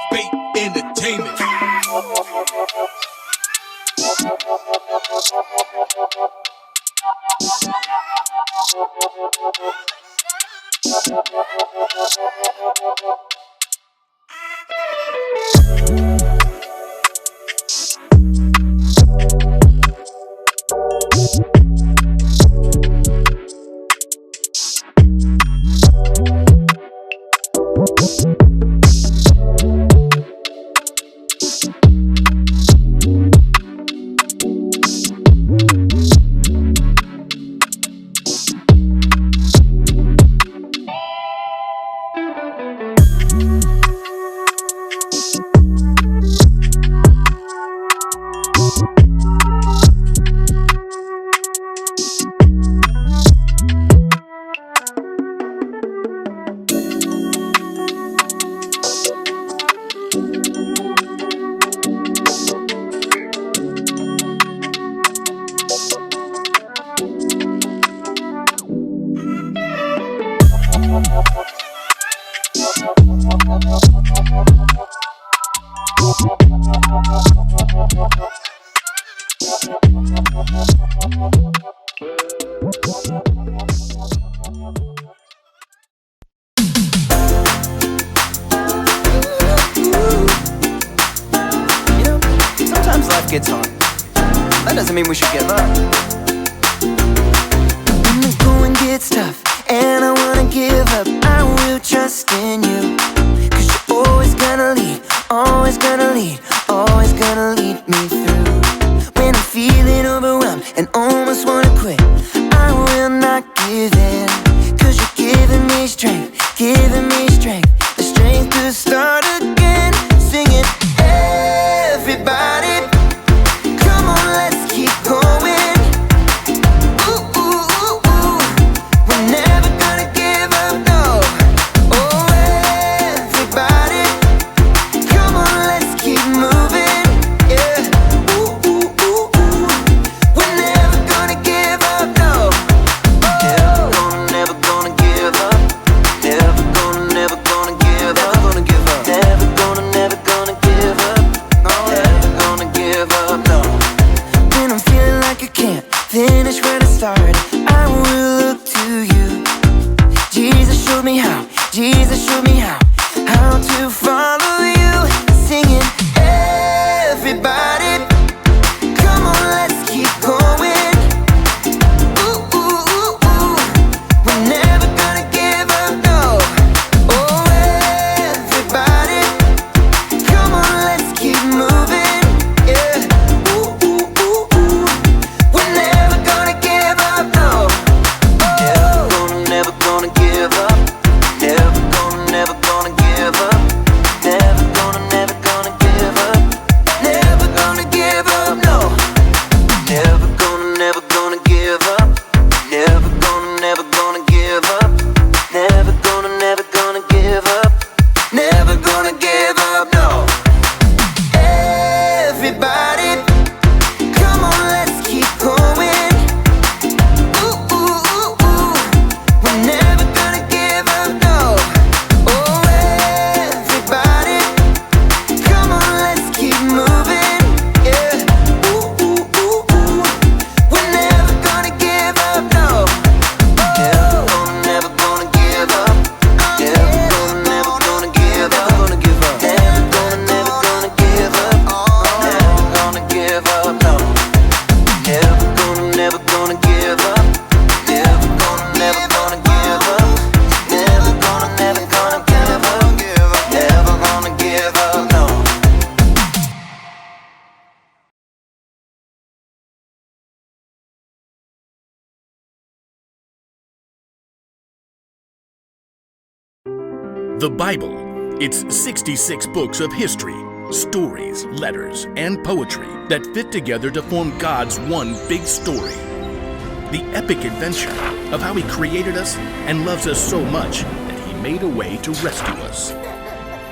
Fate Entertainment. Sometimes life gets hard. That doesn't mean we should give up. When the going gets tough and I wanna give up, I will trust in you. 'Cause you're always gonna lead, always gonna lead, always gonna lead me through. When I'm feeling overwhelmed and almost wanna quit, I will not give in. 'Cause you're giving me strength, the strength to start again. Singing, everybody, come on, let's keep going. Ooh, ooh, ooh, ooh. We're never gonna give up, no. Oh, everybody, come on, let's keep moving. Yeah. Ooh, ooh, ooh, ooh. We're never gonna give up, no. Never gonna give up. Never gonna give up. Never gonna give up. Never gonna give up. No, never gonna give up, no. When I'm feeling like I can't finish where I started, I will look to you. Jesus showed me how, Jesus showed me how to follow you. Singing, everybody, come on, let's keep going. Ooh, ooh, ooh, ooh. We're never gonna give up, no. Oh, everybody, come on, let's keep moving. Yeah. Ooh, ooh, ooh, ooh. We're never gonna give up, no. Never gonna give up. Never gonna give up. Never gonna give up. Never gonna give up, no. Never gonna give up. Never gonna give up. Never gonna give up. Never gonna give up, no. Everybody, come on, let's keep going. Ooh, ooh, ooh, ooh. We're never gonna give up, no. Oh, everybody, come on, let's keep moving. Yeah. Ooh, ooh, ooh, ooh. We're never gonna give up, no. Never gonna give up. Never gonna give up. Never gonna give up. Never gonna give up. Never gonna give up, no. Never gonna give up. Never gonna give up. Never gonna give up. Never gonna give up, no. The Bible. It's 66 books of history, stories, letters, and poetry that fit together to form God's one big story. The epic adventure of how He created us and loves us so much that He made a way to rescue us.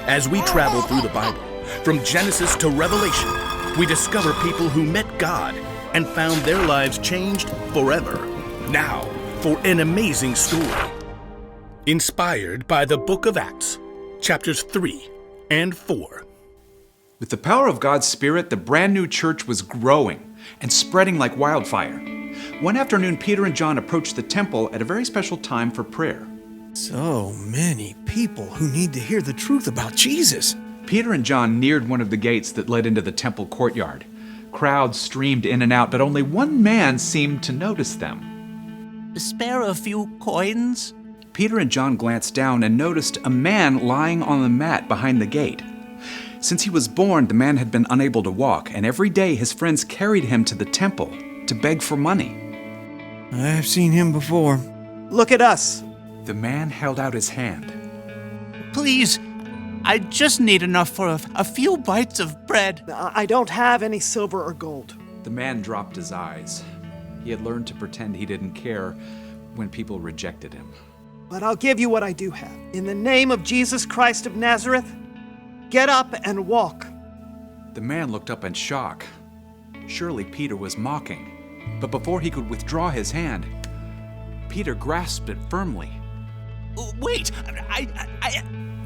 As we travel through the Bible, from Genesis to Revelation, we discover people who met God and found their lives changed forever. Now, for an amazing story. Inspired by the book of Acts, chapters 3 and 4. With the power of God's Spirit, the brand new church was growing and spreading like wildfire. One afternoon, Peter and John approached the temple at a very special time for prayer. So many people who need to hear the truth about Jesus. Peter and John neared one of the gates that led into the temple courtyard. Crowds streamed in and out, but only one man seemed to notice them. Spare a few coins? Peter and John glanced down and noticed a man lying on the mat behind the gate. Since he was born, the man had been unable to walk, and every day his friends carried him to the temple to beg for money. I've seen him before. Look at us. The man held out his hand. Please, I just need enough for a few bites of bread. I don't have any silver or gold. The man dropped his eyes. He had learned to pretend he didn't care when people rejected him. But I'll give you what I do have. In the name of Jesus Christ of Nazareth, get up and walk. The man looked up in shock. Surely Peter was mocking. But before he could withdraw his hand, Peter grasped it firmly. Wait,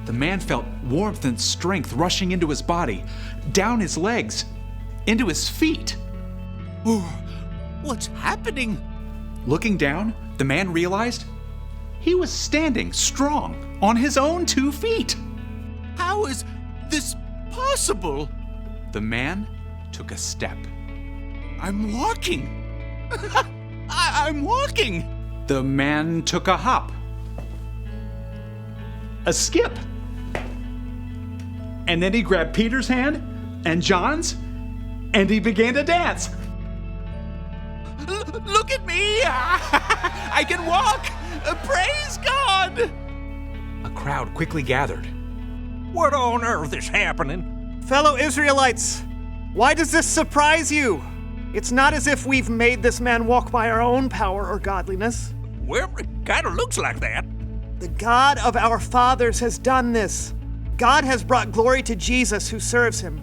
The man felt warmth and strength rushing into his body, down his legs, into his feet. What's happening? Looking down, the man realized he was standing strong on his own 2 feet. How is this possible? The man took a step. I'm walking. I'm walking. The man took a hop. A skip. And then he grabbed Peter's hand and John's, and he began to dance. Look at me. I can walk. Praise God. A crowd quickly gathered. What on earth is happening? Fellow Israelites, why does this surprise you? It's not as if we've made this man walk by our own power or godliness. Well, it kind of looks like that. The God of our fathers has done this. God has brought glory to Jesus who serves him.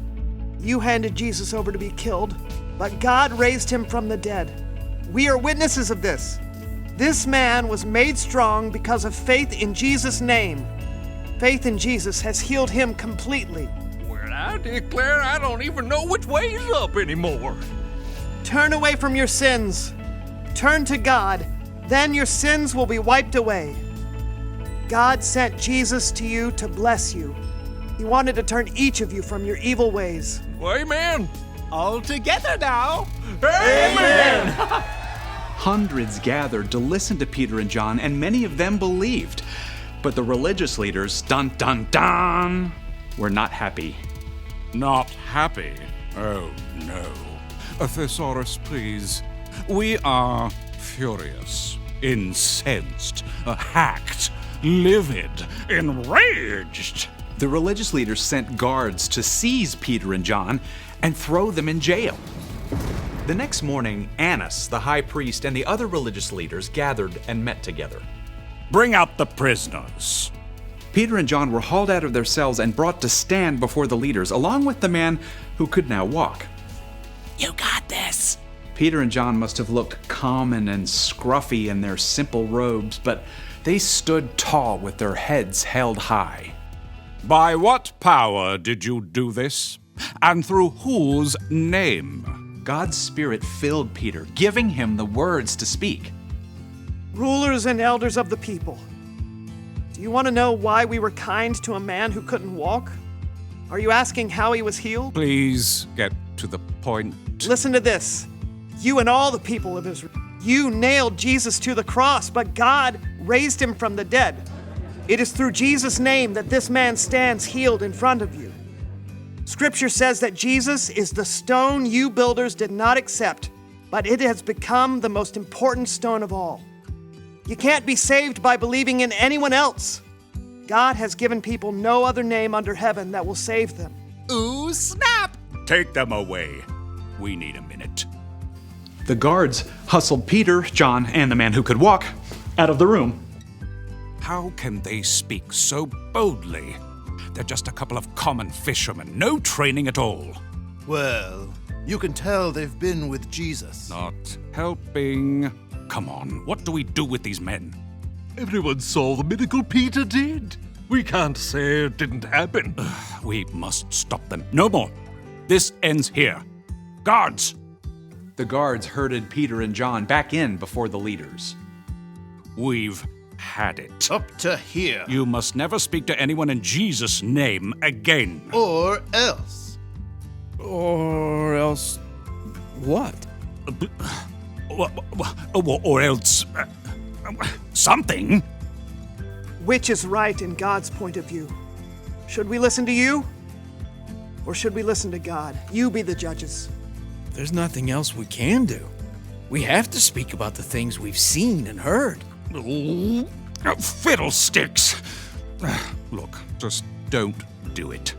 You handed Jesus over to be killed, but God raised him from the dead. We are witnesses of this. This man was made strong because of faith in Jesus' name. Faith in Jesus has healed him completely. Well, I declare I don't even know which way is up anymore. Turn away from your sins. Turn to God. Then your sins will be wiped away. God sent Jesus to you to bless you. He wanted to turn each of you from your evil ways. Amen. All together now. Amen. Hundreds gathered to listen to Peter and John, and many of them believed. But the religious leaders, dun dun dun, were not happy. Not happy? Oh, no. Thesaurus, please. We are furious, incensed, hacked, livid, enraged. The religious leaders sent guards to seize Peter and John and throw them in jail. The next morning, Annas, the high priest, and the other religious leaders gathered and met together. Bring out the prisoners. Peter and John were hauled out of their cells and brought to stand before the leaders, along with the man who could now walk. You got this. Peter and John must have looked common and scruffy in their simple robes, but they stood tall with their heads held high. By what power did you do this? And through whose name? God's Spirit filled Peter, giving him the words to speak. Rulers and elders of the people, do you want to know why we were kind to a man who couldn't walk? Are you asking how he was healed? Please get to the point. Listen to this. You and all the people of Israel, you nailed Jesus to the cross, but God raised him from the dead. It is through Jesus' name that this man stands healed in front of you. Scripture says that Jesus is the stone you builders did not accept, but it has become the most important stone of all. You can't be saved by believing in anyone else. God has given people no other name under heaven that will save them. Ooh, snap! Take them away. We need a minute. The guards hustled Peter, John, and the man who could walk out of the room. How can they speak so boldly? They're just a couple of common fishermen, no training at all. Well, you can tell they've been with Jesus. Not helping. Come on, what do we do with these men? Everyone saw the miracle Peter did. We can't say it didn't happen. We must stop them. No more. This ends here. Guards! The guards herded Peter and John back in before the leaders. We've had it. Up to here. You must never speak to anyone in Jesus' name again. Or else. Or else what? Or else. Something. Which is right in God's point of view? Should we listen to you? Or should we listen to God? You be the judges. There's nothing else we can do. We have to speak about the things we've seen and heard. Fiddlesticks! Look, just don't do it.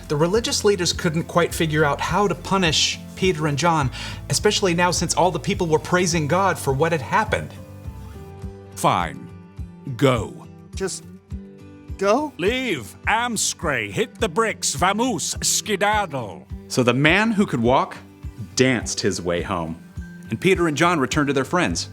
The religious leaders couldn't quite figure out how to punish Peter and John, especially now since all the people were praising God for what had happened. Fine. Go. Just go? Leave. Amscray. Hit the bricks. Vamoose. Skedaddle. So the man who could walk danced his way home, and Peter and John returned to their friends.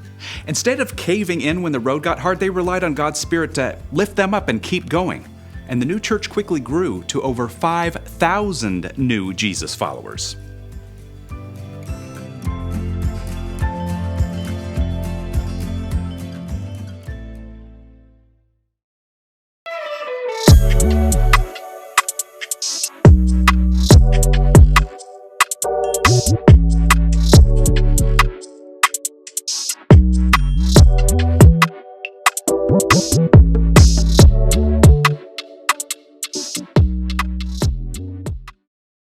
Instead of caving in when the road got hard, they relied on God's Spirit to lift them up and keep going. And the new church quickly grew to over 5,000 new Jesus followers.